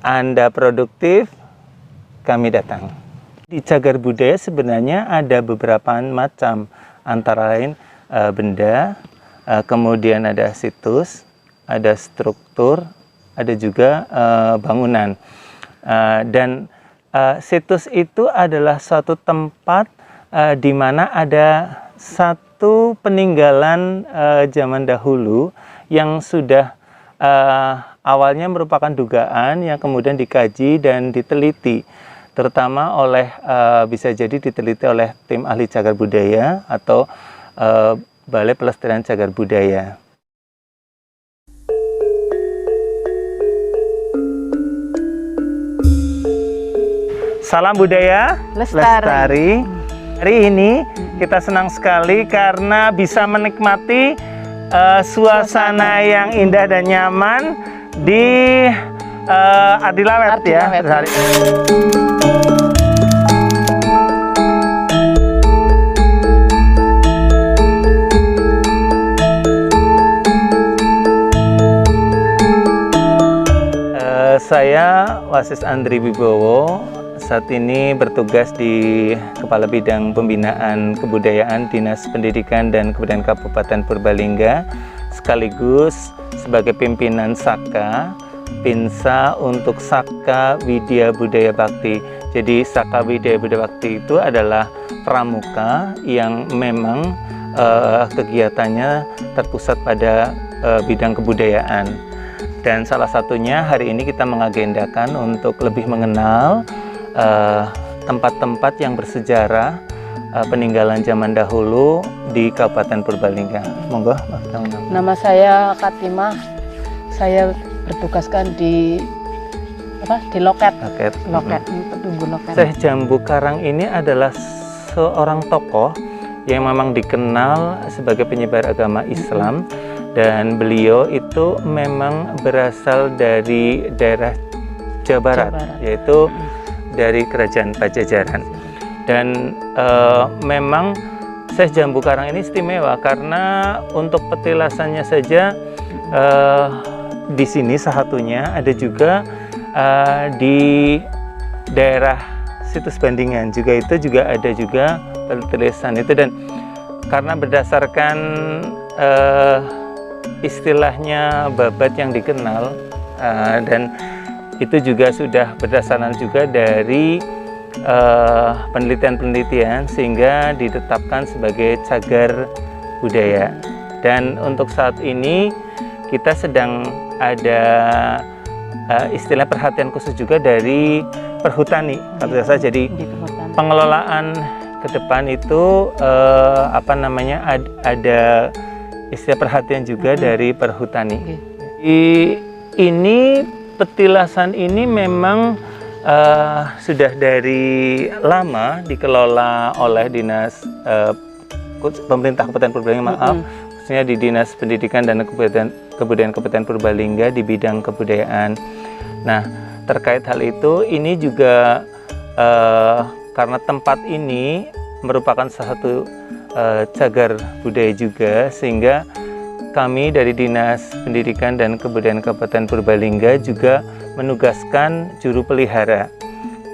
Anda produktif, kami datang. Di cagar budaya sebenarnya ada beberapa macam, antara lain benda, kemudian ada situs, ada struktur, ada juga bangunan. Dan situs itu adalah suatu tempat di mana ada satu peninggalan zaman dahulu yang sudah awalnya merupakan dugaan yang kemudian dikaji dan diteliti, terutama oleh bisa jadi diteliti oleh tim ahli cagar budaya atau Balai Pelestarian Cagar Budaya. Salam budaya lestari. Hari ini kita senang sekali karena bisa menikmati suasana yang indah dan nyaman di Ardilawet ya. Saya Wasis Andri Wibowo. Saat ini bertugas di Kepala Bidang Pembinaan Kebudayaan Dinas Pendidikan dan Kebudayaan Kabupaten Purbalingga, sekaligus sebagai pimpinan Saka Pinsa untuk Saka Widya Budaya Bakti. Jadi Saka Widya Budaya Bakti itu adalah pramuka yang memang kegiatannya terpusat pada bidang kebudayaan. Dan salah satunya hari ini kita mengagendakan untuk lebih mengenal tempat-tempat yang bersejarah peninggalan zaman dahulu di Kabupaten Purbalingga. Monggo. Nama saya Katimah. Saya bertugaskan di loket. Loket. Tunggu loket. Syekh Jambu Karang ini adalah seorang tokoh yang memang dikenal sebagai penyebar agama Islam, dan beliau itu memang berasal dari daerah Jawa Barat. Yaitu dari Kerajaan Pajajaran. Dan memang Syekh Jambu Karang ini istimewa karena untuk petilasannya saja di sini satunya, ada juga di daerah Situs Bandingan juga ada juga petilasan itu. Dan karena berdasarkan istilahnya babat yang dikenal, dan itu juga sudah berdasarkan juga dari penelitian-penelitian sehingga ditetapkan sebagai cagar budaya. Dan untuk saat ini kita sedang ada istilah perhatian khusus juga dari Perhutani. Jadi pengelolaan ke depan itu ada istilah perhatian juga dari Perhutani. Ini petilasan ini memang sudah dari lama dikelola oleh dinas pemerintah Kabupaten Purbalingga, khususnya di Dinas Pendidikan dan Kebudayaan Kabupaten Purbalingga di bidang kebudayaan. Nah, terkait hal itu, ini juga karena tempat ini merupakan salah satu cagar budaya juga, sehingga kami dari Dinas Pendidikan dan Kebudayaan Kabupaten Purbalingga juga menugaskan juru pelihara,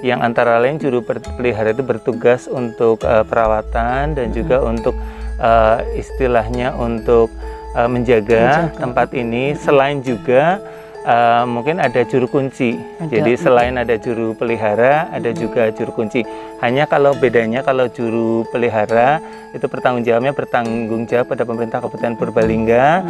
yang antara lain juru pelihara itu bertugas untuk perawatan dan juga untuk istilahnya untuk menjaga tempat ini. Selain juga mungkin ada juru kunci. Jadi selain ada juru pelihara, ada juga juru kunci. Hanya kalau bedanya, kalau juru pelihara itu bertanggung jawab pada pemerintah Kabupaten Purbalingga,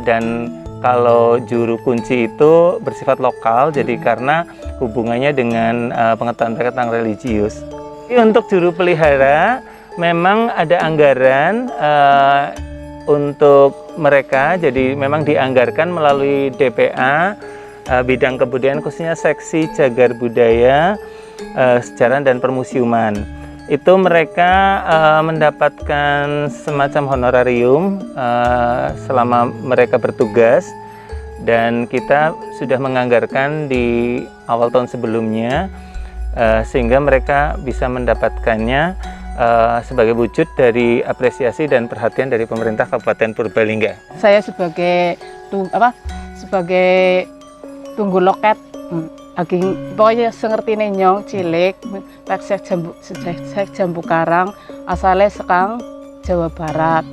dan kalau juru kunci itu bersifat lokal, jadi karena hubungannya dengan pengetahuan mereka tentang religius. Untuk juru pelihara memang ada anggaran untuk mereka, jadi memang dianggarkan melalui DPA bidang kebudayaan, khususnya seksi cagar budaya, sejarah dan permusiuman. Itu mereka mendapatkan semacam honorarium selama mereka bertugas, dan kita sudah menganggarkan di awal tahun sebelumnya, sehingga mereka bisa mendapatkannya sebagai wujud dari apresiasi dan perhatian dari pemerintah Kabupaten Purbalingga. Saya sebagai tunggu loket pokoknya sengertine nyong cilik sek Jambu Karang asale sekang Jawa Barat.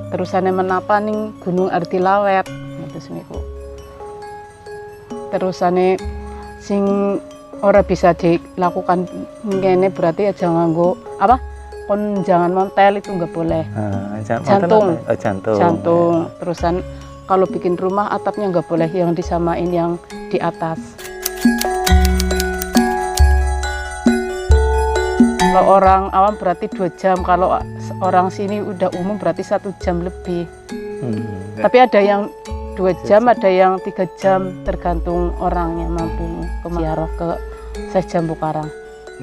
Terusane menapa ning Gunung Artilawet terus niku. Terusane sing ora bisa dilakukan ngene berarti aja nganggo apa? Kon jangan montel itu nggak boleh. Jantung. Jantung. Terusan kalau bikin rumah atapnya nggak boleh yang disamain yang di atas. Kalau orang awam berarti 2 jam, kalau orang sini udah umum berarti 1 jam lebih. Tapi ada yang 2 jam, ada yang 3 jam, tergantung orang yang mampu ke ziarah ke Syekh Jambu Karang.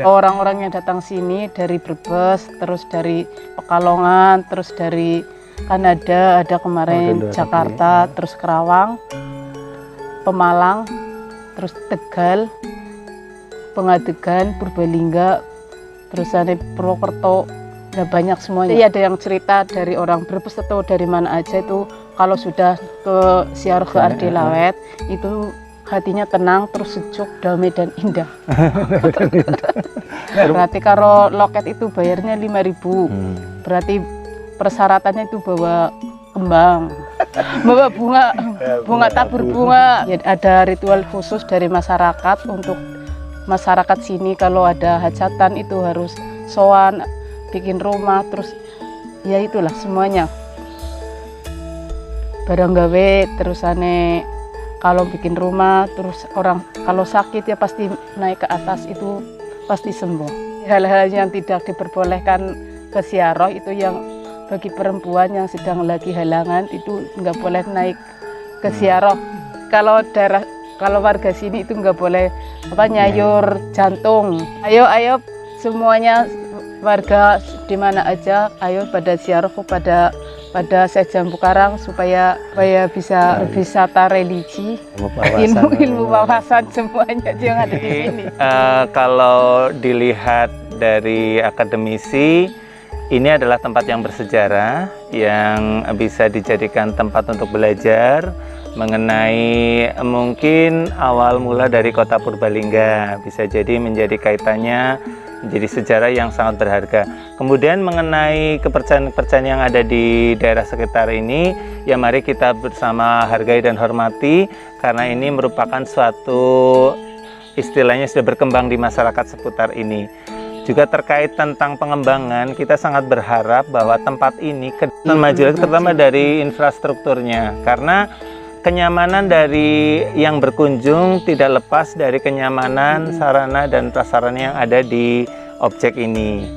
Orang-orang yang datang sini dari Brebes, terus dari Pekalongan, terus dari Kanada, ada kemarin Jakarta, terus Kerawang, Pemalang, terus Tegal, Pengadegan, Purbalingga, terus ada Purwokerto, ya banyak semuanya. Jadi ada yang cerita dari orang Brebes atau dari mana aja itu kalau sudah ke ziarah ke Artilawet itu hatinya tenang, terus sejuk, damai dan indah. Berarti kalau loket itu bayarnya 5.000. Berarti persyaratannya itu bawa kembang, bawa bunga tabur bunga. Ya, ada ritual khusus dari masyarakat untuk masyarakat sini kalau ada hajatan itu harus sowan, bikin rumah, terus ya itulah semuanya. Barang gawe terusane kalau bikin rumah, terus orang kalau sakit ya pasti naik ke atas itu pasti sembuh. Hal-hal yang tidak diperbolehkan ke ziarah itu yang bagi perempuan yang sedang lagi halangan itu nggak boleh naik ke ziarah. Kalau warga sini itu nggak boleh nyayur jantung. Ayo semuanya warga di mana aja, ayo pada ziarah pada Syekh Jambu Karang supaya bisa wisata religi, ilmu wawasan semuanya yang ada di sini. Kalau dilihat dari akademisi, ini adalah tempat yang bersejarah yang bisa dijadikan tempat untuk belajar mengenai mungkin awal mula dari kota Purbalingga, bisa jadi menjadi kaitannya menjadi sejarah yang sangat berharga. Kemudian mengenai kepercayaan-kepercayaan yang ada di daerah sekitar ini, ya mari kita bersama hargai dan hormati, karena ini merupakan suatu istilahnya sudah berkembang di masyarakat seputar ini. Juga terkait tentang pengembangan, kita sangat berharap bahwa tempat ini maju terutama dari infrastrukturnya, karena kenyamanan dari yang berkunjung tidak lepas dari kenyamanan sarana dan prasarana yang ada di objek ini.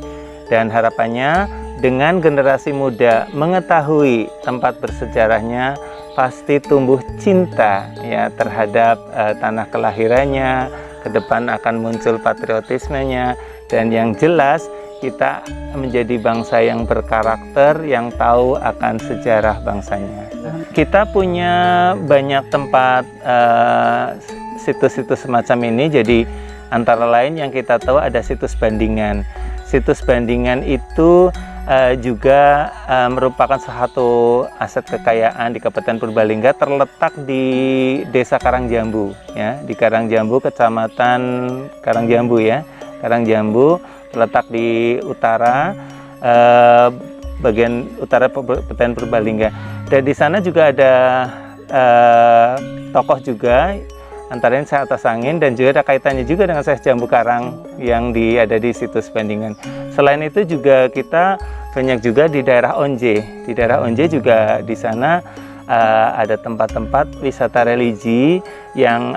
Dan harapannya dengan generasi muda mengetahui tempat bersejarahnya, pasti tumbuh cinta ya terhadap tanah kelahirannya, ke depan akan muncul patriotismenya, dan yang jelas kita menjadi bangsa yang berkarakter, yang tahu akan sejarah bangsanya. Kita punya banyak tempat situs-situs semacam ini, jadi antara lain yang kita tahu ada situs bandingan. Situs bandingan itu juga merupakan satu aset kekayaan di Kabupaten Purbalingga, terletak di Desa Karangjambu, ya, di Karangjambu, Kecamatan Karangjambu, ya, Karangjambu, terletak di utara, bagian utara Kabupaten Purbalingga. Dan di sana juga ada tokoh juga, antara lain Syekh Atas Angin, dan juga ada kaitannya juga dengan Syekh Jambu Karang yang ada di situs bandingan. Selain itu juga kita banyak juga di daerah Onje. Di daerah Onje juga di sana ada tempat-tempat wisata religi yang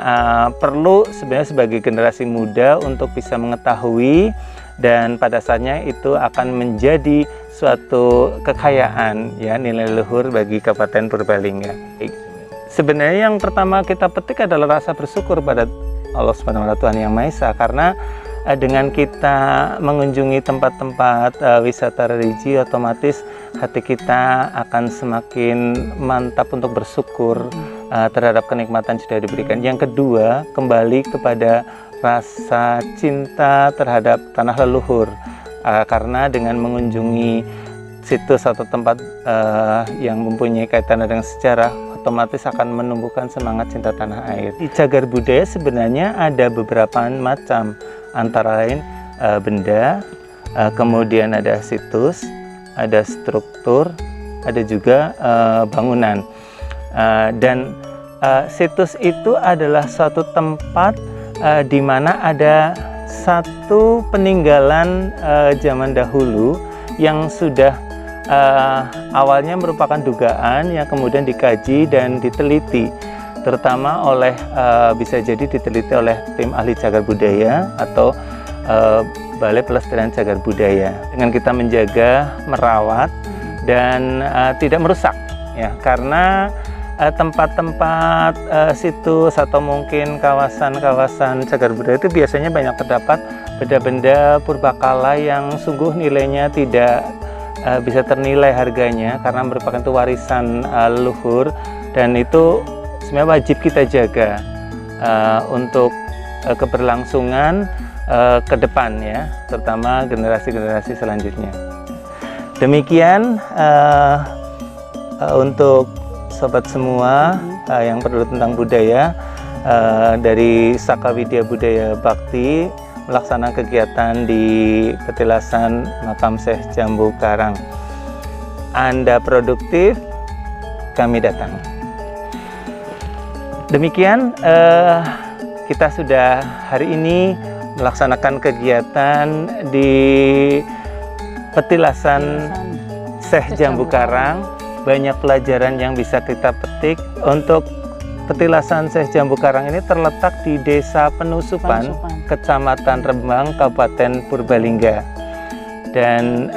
perlu sebenarnya sebagai generasi muda untuk bisa mengetahui, dan pada saatnya itu akan menjadi suatu kekayaan, ya, nilai luhur bagi Kabupaten Purbalingga. Sebenarnya yang pertama kita petik adalah rasa bersyukur pada Allah Subhanahu wa Ta'ala, Tuhan Yang Maha Esa, karena dengan kita mengunjungi tempat-tempat wisata religi, otomatis hati kita akan semakin mantap untuk bersyukur terhadap kenikmatan yang sudah diberikan. Yang kedua, kembali kepada rasa cinta terhadap tanah leluhur, karena dengan mengunjungi situs atau tempat yang mempunyai kaitan dengan sejarah, otomatis akan menumbuhkan semangat cinta tanah air. Di cagar budaya sebenarnya ada beberapa macam, antara lain benda, kemudian ada situs, ada struktur, ada juga bangunan. Dan situs itu adalah suatu tempat di mana ada satu peninggalan zaman dahulu yang sudah awalnya merupakan dugaan yang kemudian dikaji dan diteliti, terutama oleh bisa jadi diteliti oleh tim ahli cagar budaya atau Balai Pelestarian Cagar Budaya. Dengan kita menjaga, merawat, dan tidak merusak, ya, karena tempat-tempat situs atau mungkin kawasan-kawasan cagar budaya itu biasanya banyak terdapat benda-benda purbakala yang sungguh nilainya tidak bisa ternilai harganya karena merupakan itu warisan leluhur, dan itu sebenarnya wajib kita jaga untuk keberlangsungan ke depan, ya, terutama generasi-generasi selanjutnya. Demikian untuk sobat semua yang peduli tentang budaya, dari Saka Widya Budaya Bakti melaksanakan kegiatan di petilasan makam Syekh Jambu Karang. Anda produktif, kami datang. Demikian kita sudah hari ini melaksanakan kegiatan di petilasan Syekh Jambu Karang. Banyak pelajaran yang bisa kita petik. Untuk petilasan Syekh Jambu Karang ini terletak di Desa Penusupan, Kecamatan Rembang, Kabupaten Purbalingga. Dan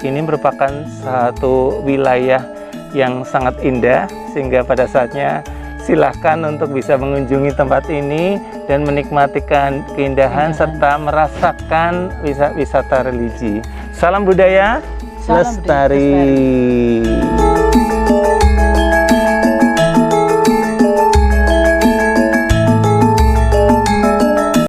ini merupakan satu wilayah yang sangat indah, sehingga pada saatnya silahkan untuk bisa mengunjungi tempat ini dan menikmati keindahan serta merasakan wisata religi. Salam budaya, lestari.